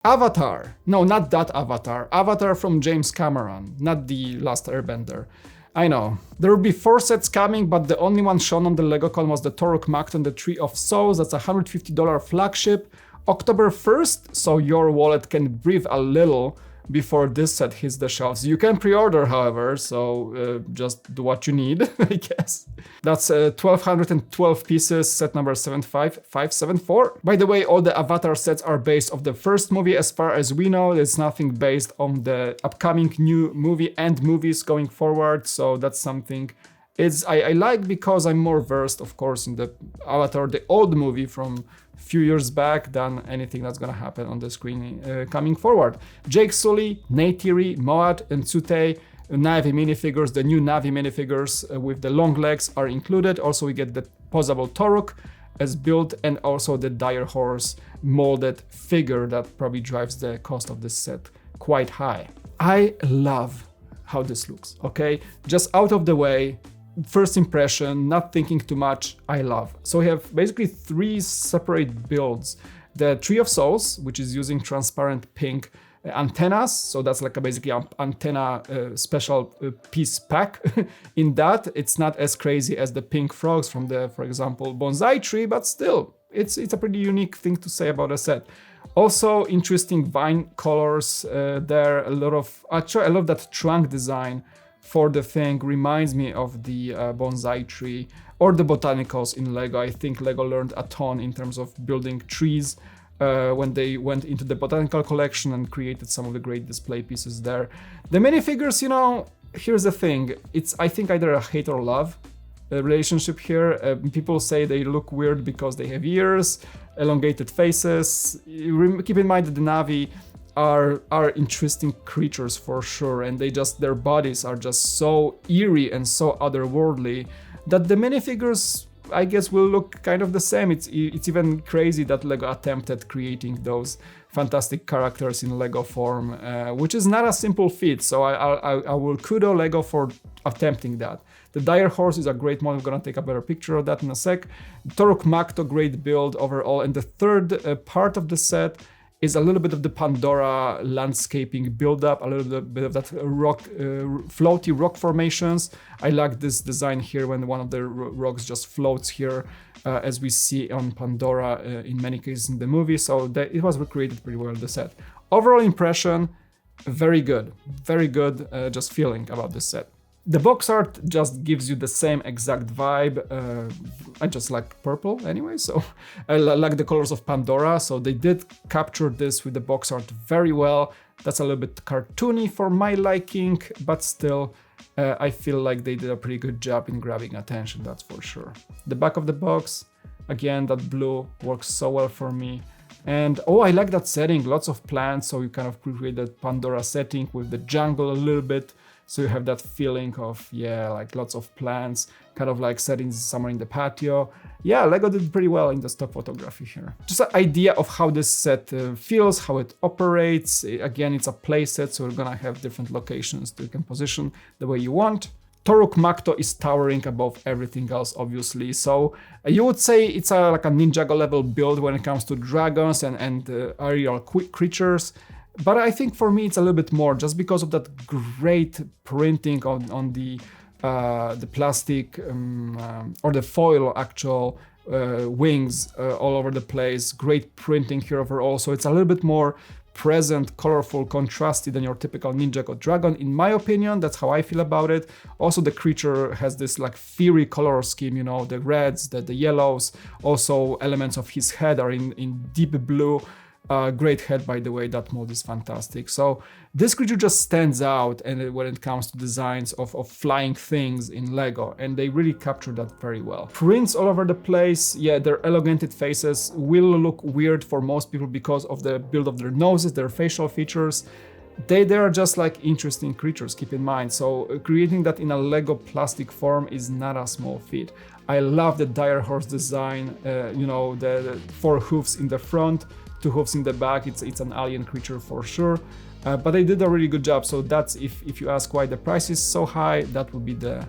Avatar. No, not that Avatar. Avatar from James Cameron, not the Last Airbender. I know. There will be 4 sets coming, but the only one shown on the LegoCon was the Toruk Makto and the Tree of Souls. That's a $150 flagship. October 1st, so your wallet can breathe a little before this set hits the shelves. You can pre-order, however, so just do what you need, I guess. That's 1,212 pieces, set number 75574. By the way, all the Avatar sets are based off the first movie as far as we know. There's nothing based on the upcoming new movie and movies going forward, so that's something I like because I'm more versed, of course, in the Avatar, the old movie from a few years back, than anything that's gonna happen on the screen coming forward. Jake Sully, Neytiri, Moat, and Tsu'tey, Navi minifigures, the new Navi minifigures with the long legs are included. Also, we get the posable Toruk as built, and also the Dire Horse molded figure that probably drives the cost of this set quite high. I love how this looks, okay? Just out of the way, first impression, not thinking too much, I love. So we have basically 3 separate builds. The Tree of Souls, which is using transparent pink antennas, so that's like a basically antenna special piece pack. In that, it's not as crazy as the pink frogs from the, for example, bonsai tree, but still, it's a pretty unique thing to say about a set. Also, interesting vine colors there. Actually, I love that trunk design for the thing. Reminds me of the bonsai tree or the botanicals in Lego. I think Lego learned a ton in terms of building trees when they went into the botanical collection and created some of the great display pieces there. The minifigures, you know, here's the thing. It's, I think, either a hate or love relationship here. People say they look weird because they have ears, elongated faces. Keep in mind that the Navi are interesting creatures for sure, and their bodies are just so eerie and so otherworldly that the minifigures, I guess, will look kind of the same. It's even crazy that Lego attempted creating those fantastic characters in Lego form, which is not a simple feat. So I will kudo Lego for attempting that. The Dire Horse is a great model. I'm gonna take a better picture of that in a sec. Toruk Makto, great build overall. And the third part of the set is a little bit of the Pandora landscaping build-up, a little bit of that floaty rock formations. I like this design here when one of the rocks just floats here, as we see on Pandora in many cases in the movie. So it was recreated pretty well, the set. Overall impression, very good, just feeling about this set. The box art just gives you the same exact vibe. I just like purple anyway, so I like the colors of Pandora. So they did capture this with the box art very well. That's a little bit cartoony for my liking, but still, I feel like they did a pretty good job in grabbing attention, that's for sure. The back of the box, again, that blue works so well for me. And oh, I like that setting, lots of plants, so you kind of create that Pandora setting with the jungle a little bit. So you have that feeling of, yeah, like lots of plants, kind of like settings somewhere in the patio. Yeah, Lego did pretty well in the stock photography here. Just an idea of how this set feels, how it operates. Again, it's a play set, so we're gonna have different locations that you can position the way you want. Toruk Makto is towering above everything else, obviously. So you would say it's like a Ninjago level build when it comes to dragons and aerial creatures. But I think for me it's a little bit more, just because of that great printing on the plastic or the foil actual wings all over the place. Great printing here overall, so it's a little bit more present, colorful, contrasty than your typical Ninjago dragon. In my opinion, that's how I feel about it. Also, the creature has this like fiery color scheme, you know, the reds, the yellows. Also, elements of his head are in deep blue. Great head, by the way, that mold is fantastic. So this creature just stands out, and when it comes to designs of flying things in Lego, and they really capture that very well. Prints all over the place. Yeah, their elongated faces will look weird for most people because of the build of their noses, their facial features. They are just like interesting creatures, keep in mind. So creating that in a Lego plastic form is not a small feat. I love the Dire Horse design, you know, the 4 hoofs in the front, 2 hoofs in the back. It's an alien creature for sure, but they did a really good job. So that's, if you ask why the price is so high, that would be the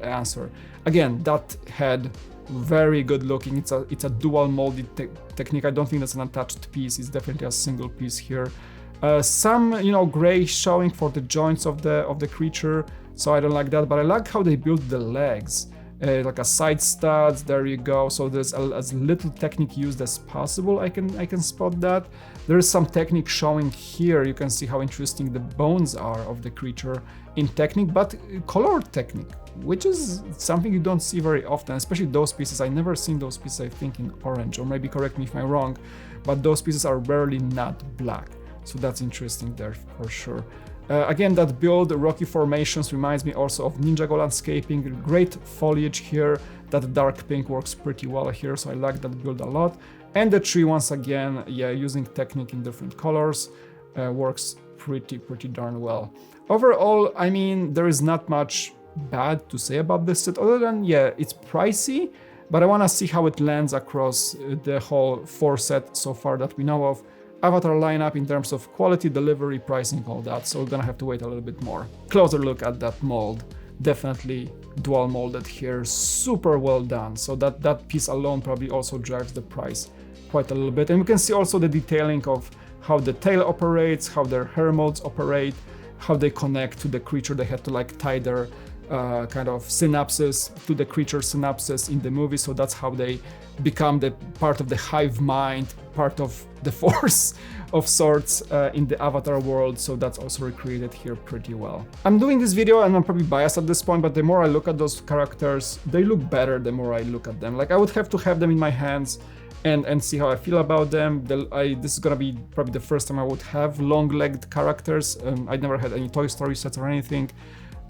answer. Again, that head Very good looking. It's a dual molded technique. I don't think that's an attached piece. It's definitely a single piece here. Some, you know, gray showing for the joints of the creature, so I don't like that. But I like how they built the legs, like a side studs. There you go. So there's as little technique used as possible. I can spot that. There is some technique showing here. You can see how interesting the bones are of the creature in technique, but colored technique, which is something you don't see very often, especially those pieces. I never seen those pieces, I think, in orange, or maybe correct me if I'm wrong, but those pieces are rarely not black. So that's interesting there for sure. Again, that build, Rocky Formations, reminds me also of Ninjago Landscaping. Great foliage here. That dark pink works pretty well here, so I like that build a lot. And the tree, once again, yeah, using technique in different colors, works pretty darn well. Overall, I mean, there is not much bad to say about this set, other than, yeah, it's pricey, but I want to see how it lands across the whole 4 set so far that we know of. Avatar lineup in terms of quality, delivery, pricing, all that, so we're gonna have to wait a little bit more. Closer look at that mold. Definitely dual molded here, super well done. So that piece alone probably also drives the price quite a little bit. And we can see also the detailing of how the tail operates, how their hair molds operate, how they connect to the creature. They had to like tie their kind of synapses to the creature synapses in the movie, so that's how they become the part of the hive mind, part of the force of sorts in the Avatar world, so that's also recreated here pretty well. I'm doing this video and I'm probably biased at this point, but the more I look at those characters, they look better the more I look at them. Like, I would have to have them in my hands and see how I feel about them. This is gonna be probably the first time I would have long-legged characters. I never had any Toy Story sets or anything.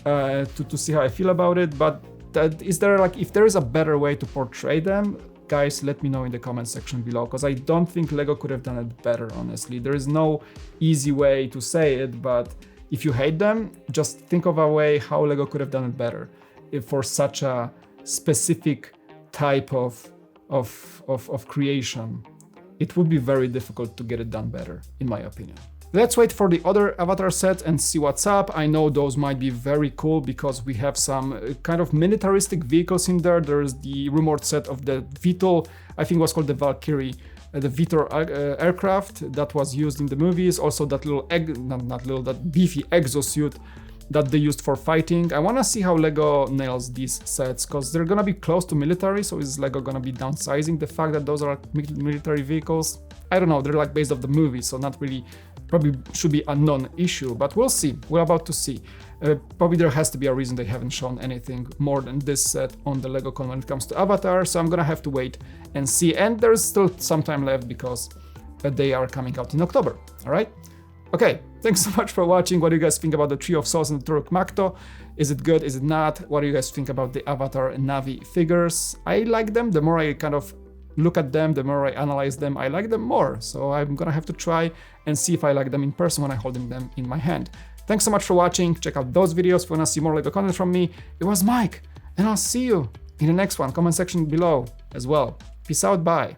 To see how I feel about it, but is there, like, if there is a better way to portray them, guys, let me know in the comment section below, because I don't think LEGO could have done it better, honestly. There is no easy way to say it, but if you hate them, just think of a way how LEGO could have done it better for such a specific type of creation. It would be very difficult to get it done better, in my opinion. Let's wait for the other Avatar sets and see what's up. I know those might be very cool because we have some kind of militaristic vehicles in there. There's the rumored set of the VTOL, I think it was called the Valkyrie, the VTOL aircraft that was used in the movies. Also that little that beefy exosuit that they used for fighting. I want to see how LEGO nails these sets, because they're gonna be close to military, so is LEGO gonna be downsizing the fact that those are military vehicles? I don't know, they're like based off the movie, so not really, probably should be a non-issue, but we'll see. We're about to see. Probably there has to be a reason they haven't shown anything more than this set on the LEGOCon when it comes to Avatar, so I'm gonna have to wait and see. And there's still some time left because they are coming out in October, all right? Okay, thanks so much for watching. What do you guys think about the Tree of Souls and the Toruk Makto? Is it good? Is it not? What do you guys think about the Avatar and Na'vi figures? I like them. The more I kind of look at them, the more I analyze them, I like them more. So I'm gonna have to try and see if I like them in person when I'm holding them in my hand. Thanks so much for watching. Check out those videos if you wanna see more LEGO content from me. It was Mike, and I'll see you in the next one. Comment section below as well. Peace out, bye.